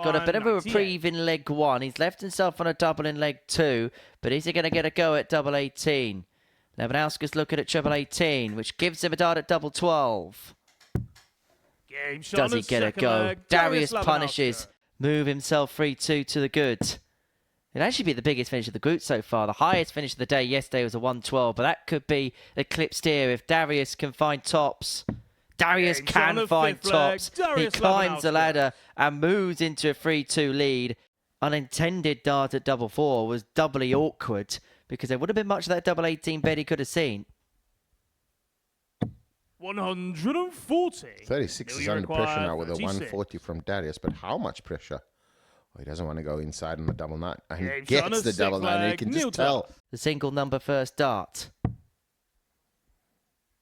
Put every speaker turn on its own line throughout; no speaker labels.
got a bit of a reprieve in leg 1. He's left himself on a double in leg 2. But is he going to get a go at double 18? Lewandowski's looking at triple 18, which gives him a dart at double 12. Does he get a go? Darius punishes. Move himself 3-2 to the good. It'd actually be the biggest finish of the group so far. The highest finish of the day yesterday was a 112, but that could be eclipsed here if Darius can find tops. Darius can find tops. He climbs the ladder and moves into a 3-2 lead. Unintended dart at double 4 was doubly awkward because there would have been much of that double 18 bed he could have seen.
140.
36 is under pressure now with a 140 from Darius, but how much pressure? Well, he doesn't want to go inside on the double 9. And he gets the double 9, and you can just tell.
The single number first dart.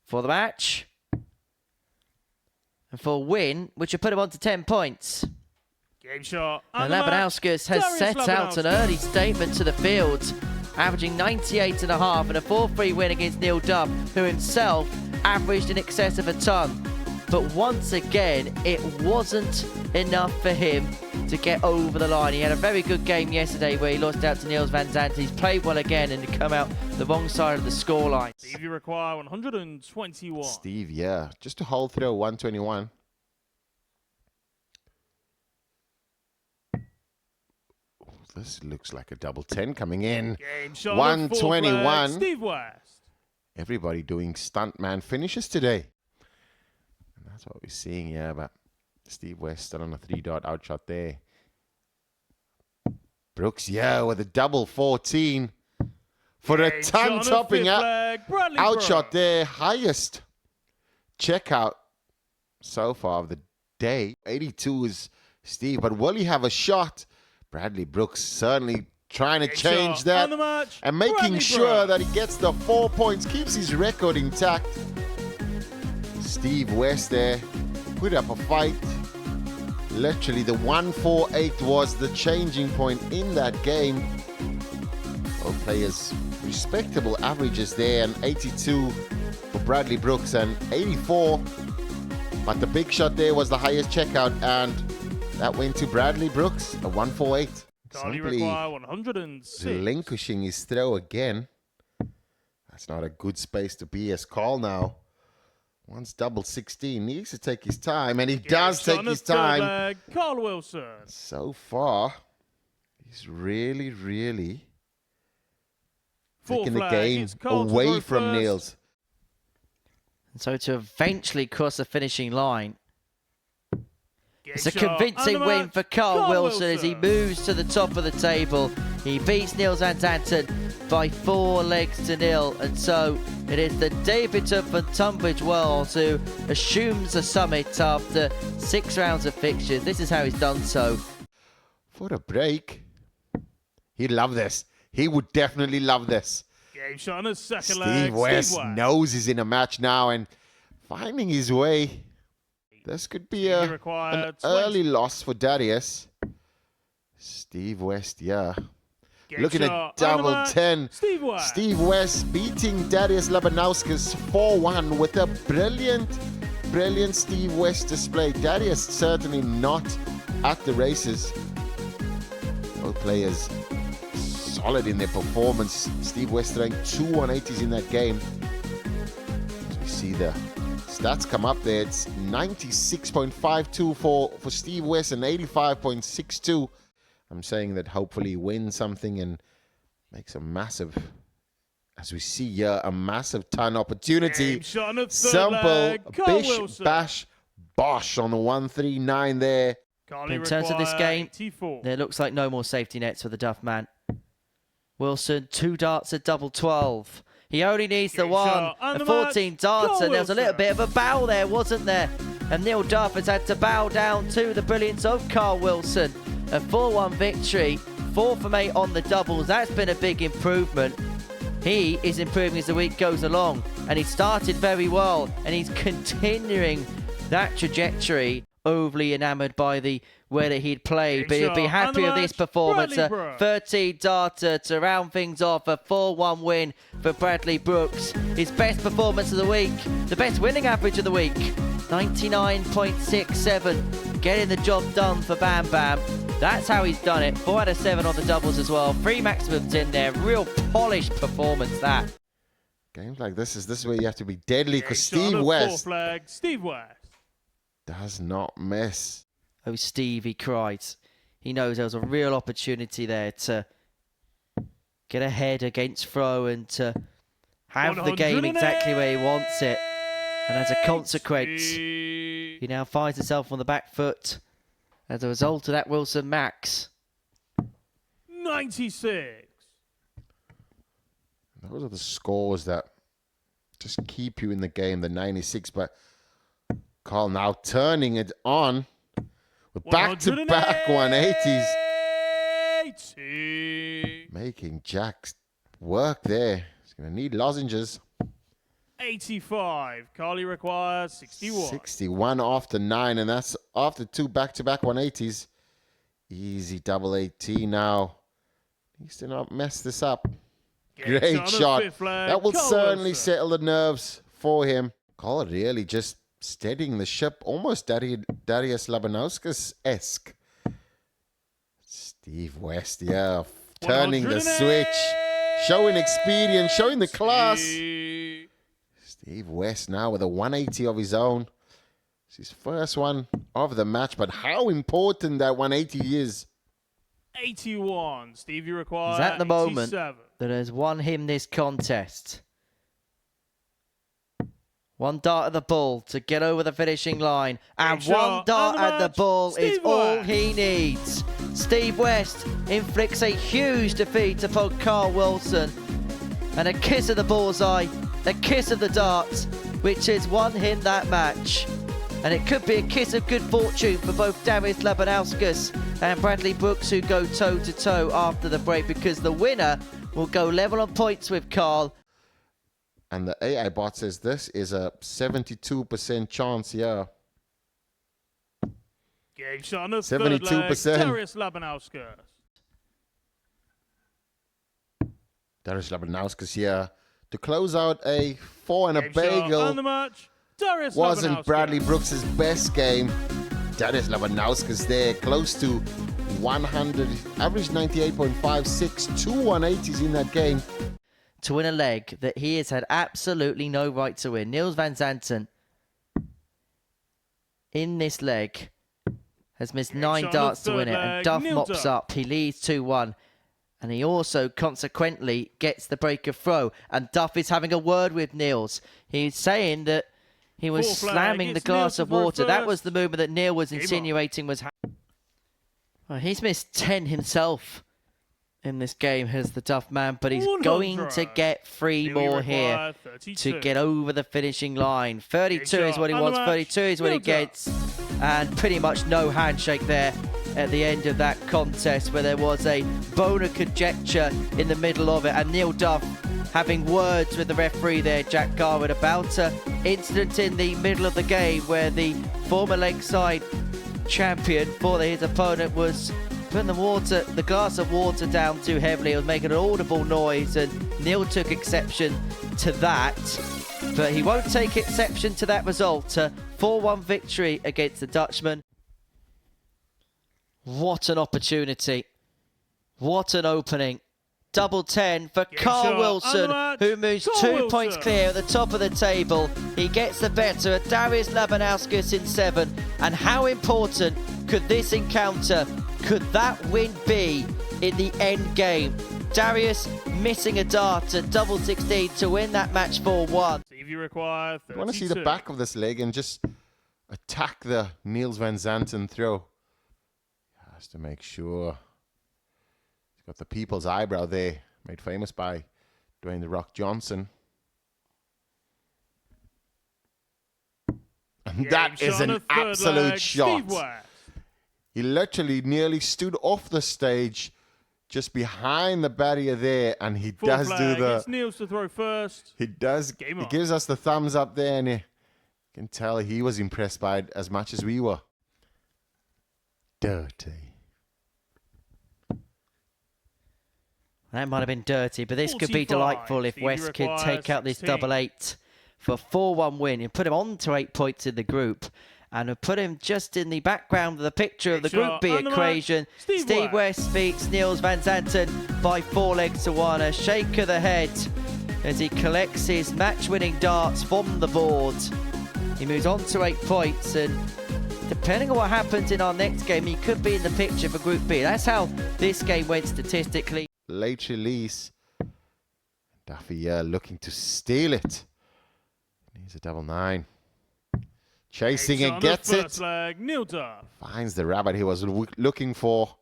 For the match. And for a win, which will put him on to 10 points.
Game shot.
And Lewandowski has set out an early statement to the field, averaging 98.5 and a 4-3 win against Neil Duff, who himself averaged in excess of a ton. But once again, it wasn't enough for him to get over the line. He had a very good game yesterday where he lost out to Niels van Zandt. He's played well again and come out the wrong side of the scoreline.
Steve, you require 121.
Steve, yeah, just to hold through 121. This looks like a double 10 coming in. 121.
Steve West.
Everybody doing stuntman finishes today. And that's what we're seeing here. But Steve West still on a 3-dot outshot there. Brooks, yeah, with a double 14 for a ton topping outshot there. Highest checkout so far of the day. 82 is Steve, but will he have a shot? Bradley Brooks certainly trying to change that and making sure that he gets the 4 points, keeps his record intact. Steve West there put up a fight. Literally, the 148 was the changing point in that game. Both players respectable averages there, and 82 for Bradley Brooks and 84. But the big shot there was the highest checkout, and that went to Bradley Brooks, a 148. Simply relinquishing his throw again. That's not a good space to be as Carl now. Once double 16, needs to take his time, and he does take his time.
Carl Wilson.
So far, he's really, really taking the game away from Niels.
And so to eventually cross the finishing line. It's a convincing win for Carl Wilson as he moves to the top of the table. He beats Niels van Zandt by 4 legs to 0. And so it is the debutant from Tunbridge Wells who assumes the summit after 6 rounds of fixtures. This is how he's done so.
For a break. He'd love this. He would definitely love this.
Game shot on his second
leg.
Steve
West knows he's in a match now and finding his way. This could be an early loss for Darius. Steve West, yeah. Looking at double 10. Steve West beating Darius Lewandowski's 4-1 with a brilliant Steve West display. Darius certainly not at the races. Both players solid in their performance. Steve West throwing 2 180s in that game. As we see the stats come up there. It's 96.52 for Steve West and 85.62. I'm saying that hopefully he wins something and makes a massive, as we see here, a massive ton opportunity. Simple, bish, bash, bosh on the 139 there.
In terms of this game, there looks like no more safety nets for the Duff man. Wilson, 2 darts at double 12. He only needs the 1, a 14 darts, and there was a little bit of a bow there, wasn't there? And Neil Duff has had to bow down to the brilliance of Carl Wilson. A 4-1 victory, 4 from 8 on the doubles. That's been a big improvement. He is improving as the week goes along, and he started very well, and he's continuing that trajectory. Overly enamoured by the way that he'd played, but he'll be happy with this performance. A 13 darter to round things off, a 4-1 win for Bradley Brooks. His best performance of the week, the best winning average of the week, 99.67. getting the job done for Bam Bam. That's how he's done it. 4 out of 7 on the doubles as well. 3 maximums in there. Real polished performance, that.
Games like this is where you have to be deadly, because Steve West does not miss.
Oh, Steve, he cries. He knows there was a real opportunity there to get ahead against Fro and to have the game exactly where he wants it. And as a consequence, he now finds himself on the back foot as a result of that Wilson Max.
96.
Those are the scores that just keep you in the game, the 96. But Carl now turning it on with back-to-back 180s. Making Jack work there. He's going to need lozenges.
85. Carly requires 61.
61 after 9, and that's after 2 back-to-back 180s. Easy double 18 now. Needs to not mess this up. Great shot. That will certainly settle the nerves for him. Carl really just steadying the ship, almost Darius Labanauskas-esque. Steve West, yeah, turning the switch, showing experience, showing the class. Steve West now with a 180 of his own. It's his first one of the match, but how important that 180 is.
81. Stevie requires.
Is that the
87.
moment that has won him this contest? One dart at the ball to get over the finishing line. And one dart at the ball is all he needs. Steve West inflicts a huge defeat upon Carl Wilson. And a kiss of the bullseye, a kiss of the darts, which has won him that match. And it could be a kiss of good fortune for both Darius Labanauskas and Bradley Brooks, who go toe-to-toe after the break, because the winner will go level on points with Carl.
And the AI bot says this is a 72% chance here.
Game shot on the
72%.
Darius Labanauskas.
Darius Labanauskas here to close out a 4 and a
Game
bagel.
on the match. Darius
Wasn't
Labanauskas.
Bradley Brooks' best game. Darius Labanauskas there, close to 100, average 98.56, 2 180s in that game.
To win a leg that he has had absolutely no right to win. Niels van Zanten in this leg has missed 9 darts to win it, and Duff mops up. He leads 2-1, and he also consequently gets the break of throw, and Duff is having a word with Niels. He's saying that he was slamming the glass of water. That was the movement that Neil was insinuating was happening. Well, he's missed 10 himself in this game as the Duff man, but he's going to get 3 more here to get over the finishing line. 32 is what he wants, 32 is what he gets, and pretty much no handshake there at the end of that contest, where there was a bone of conjecture in the middle of it, and Neil Duff having words with the referee there, Jack Garwood, about an incident in the middle of the game where the former Lakeside champion for his opponent was putting the glass of water down too heavily. It was making an audible noise, and Neil took exception to that. But he won't take exception to that result. A 4-1 victory against the Dutchman. What an opportunity. What an opening. Double 10 for Carl Wilson, who moves 2 points clear at the top of the table. He gets the better at Darius Labanauskas in 7. And how important could this encounter, could that win be in the end game? Darius missing a dart at double 16 to win that match 4-1.
You require 32.
I want to see the back of this leg and just attack the Niels van Zanten throw. Has to make sure. He's got the people's eyebrow there, made famous by Dwayne "The Rock" Johnson. And that is an absolute shot. He literally nearly stood off the stage just behind the barrier there, and he does do the...
It's Niels to throw first.
He does. He gives us the thumbs up there, and you can tell he was impressed by it as much as we were. Dirty.
That might have been dirty, but this could be delightful if West could take out this double 8 for a 4-1 win and put him on to 8 points in the group. And we'll put him just in the background of the picture of the Group B equation. Steve West beats Niels van Zanten by 4 legs to 1. A shake of the head as he collects his match-winning darts from the board. He moves on to 8 points, and depending on what happens in our next game, he could be in the picture for Group B. That's how this game went statistically.
Late release. Duffy looking to steal it. Needs a double 9. Chasing and gets it. Finds the rabbit he was looking for.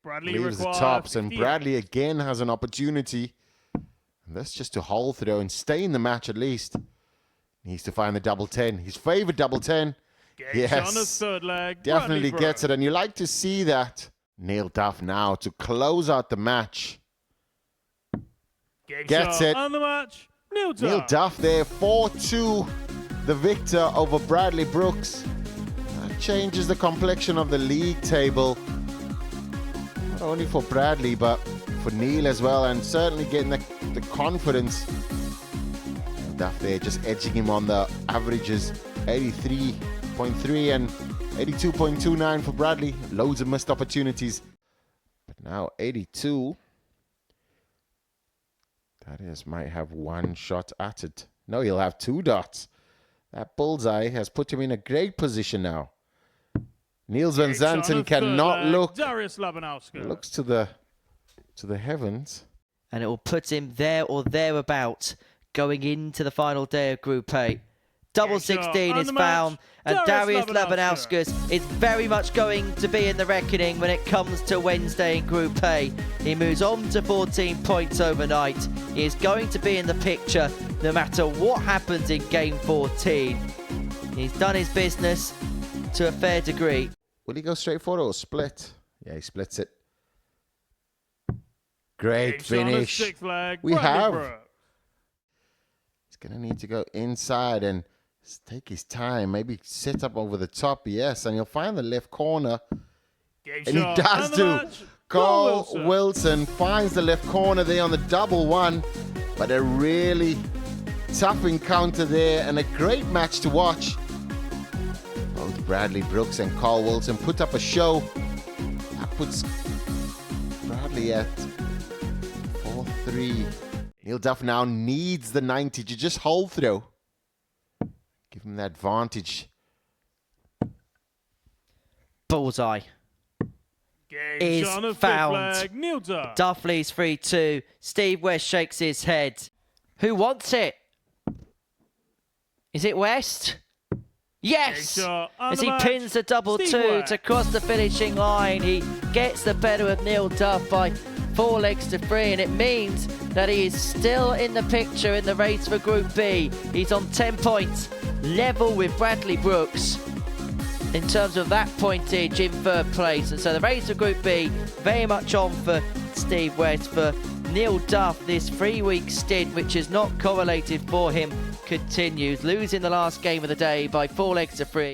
Bradley
leaves the tops, and Bradley again has an opportunity. And that's just to hold through and stay in the match at least. Needs to find the double 10. His favorite double 10. Yes, definitely gets it, and you like to see that. Neil Duff now to close out the match. Gets it.
On the match,
Neil Duff there, 4-2. The victor over Bradley Brooks. That changes the complexion of the league table. Not only for Bradley, but for Neil as well, and certainly getting the confidence. Duff there just edging him on the averages, 83.3 and 82.29 for Bradley. Loads of missed opportunities. But now 82. That is, might have 1 shot at it. No, he'll have 2 dots. That bullseye has put him in a great position now. Niels van Zanten cannot look. Looks to the heavens.
And it will put him there or thereabout going into the final day of Group A. Double 16 is found, and Darius Labanauskas is very much going to be in the reckoning when it comes to Wednesday in Group A. He moves on to 14 points overnight. He is going to be in the picture no matter what happens in Game 14. He's done his business to a fair degree.
Will he go straight forward or split? Yeah, he splits it. Great finish. We have. He's going to need to go inside and take his time. Maybe set up over the top. Yes, and he'll find the left corner. And he does do. Cole Wilson finds the left corner there on the double 1. But a really tough encounter there and a great match to watch. Both Bradley Brooks and Cole Wilson put up a show. That puts Bradley at 4-3. Neil Duff now needs the 90 to just hold through. Give him the advantage.
Bullseye is found. Duff leads 3-2. Steve West shakes his head. Who wants it? Is it West? Yes! As he pins the double 2 to cross the finishing line. He gets the better of Neil Duff by 4 legs to 3, and it means that he is still in the picture in the race for Group B. He's on 10 points, level with Bradley Brooks in terms of that pointage in 3rd place. And so the race for Group B very much on for Steve West. For Neil Duff, this 3-week stint, which is not correlated for him, continues, losing the last game of the day by 4 legs to 3.